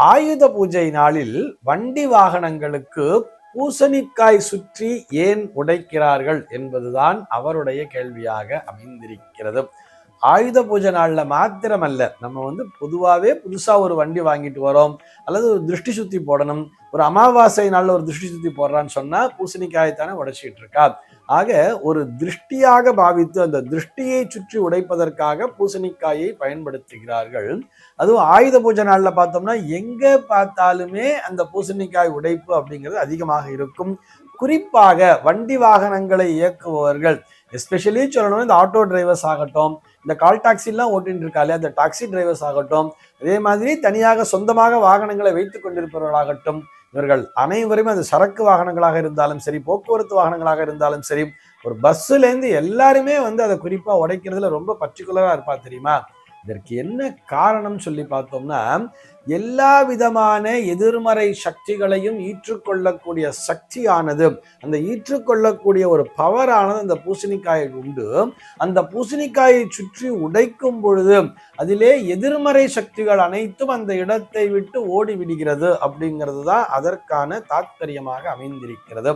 ஆயுத பூஜை நாளில் வண்டி வாகனங்களுக்கு பூசணிக்காய் சுற்றி ஏன் உடைக்கிறார்கள் என்பதுதான் அவருடைய கேள்வியாக அமைந்திருக்கிறது. ஆயுத பூஜை நாள்ல மாத்திரமல்ல, நம்ம பொதுவாகவே புதுசா ஒரு வண்டி வாங்கிட்டு வரோம், அல்லது ஒரு திருஷ்டி சுத்தி போடணும், ஒரு அமாவாசை நாள்ல ஒரு திருஷ்டி சுத்தி போடுறான்னு சொன்னா பூசணிக்காயத்தானே உடைச்சிட்டு இருக்கா. ஆக ஒரு திருஷ்டியாக பாவித்து அந்த திருஷ்டியை சுற்றி உடைப்பதற்காக பூசணிக்காயை பயன்படுத்துகிறார்கள். அதுவும் ஆயுத பூஜை நாள்ல பார்த்தோம்னா எங்க பார்த்தாலுமே அந்த பூசணிக்காய் உடைப்பு அப்படிங்கிறது அதிகமாக இருக்கும். குறிப்பாக வண்டி வாகனங்களை இயக்குபவர்கள், எஸ்பெஷலி சொல்லணும், இந்த ஆட்டோ டிரைவர்ஸ் ஆகட்டும், இந்த கால் டாக்ஸி எல்லாம் ஓட்டிட்டு இருக்காலே அந்த டாக்ஸி டிரைவர்ஸ் ஆகட்டும், அதே மாதிரி தனியாக சொந்தமாக வாகனங்களை வைத்துக் கொண்டிருப்பவர்களாகட்டும், இவர்கள் அனைவருமே அது சரக்கு வாகனங்களாக இருந்தாலும் சரி, போக்குவரத்து வாகனங்களாக இருந்தாலும் சரி, ஒரு பஸ்ல இருந்து எல்லாருமே அதை குறிப்பா உடைக்கிறதுல ரொம்ப பர்டிகுலரா இருப்பா தெரியுமா. இதற்கு என்ன காரணம் சொல்லி பார்த்தோம்னா, எல்லா விதமான எதிர்மறை சக்திகளையும் ஈற்றுக்கொள்ளக்கூடிய சக்தியானது, அந்த ஈற்றுக்கொள்ளக்கூடிய ஒரு பவரானது அந்த பூசணிக்காயை உண்டு. அந்த பூசணிக்காயை சுற்றி உடைக்கும் பொழுது அதிலே எதிர்மறை சக்திகள் அனைத்தும் அந்த இடத்தை விட்டு ஓடி விடுகிறது அப்படிங்கிறது தான் அதற்கான தாத்பரியமாக அமைந்திருக்கிறது.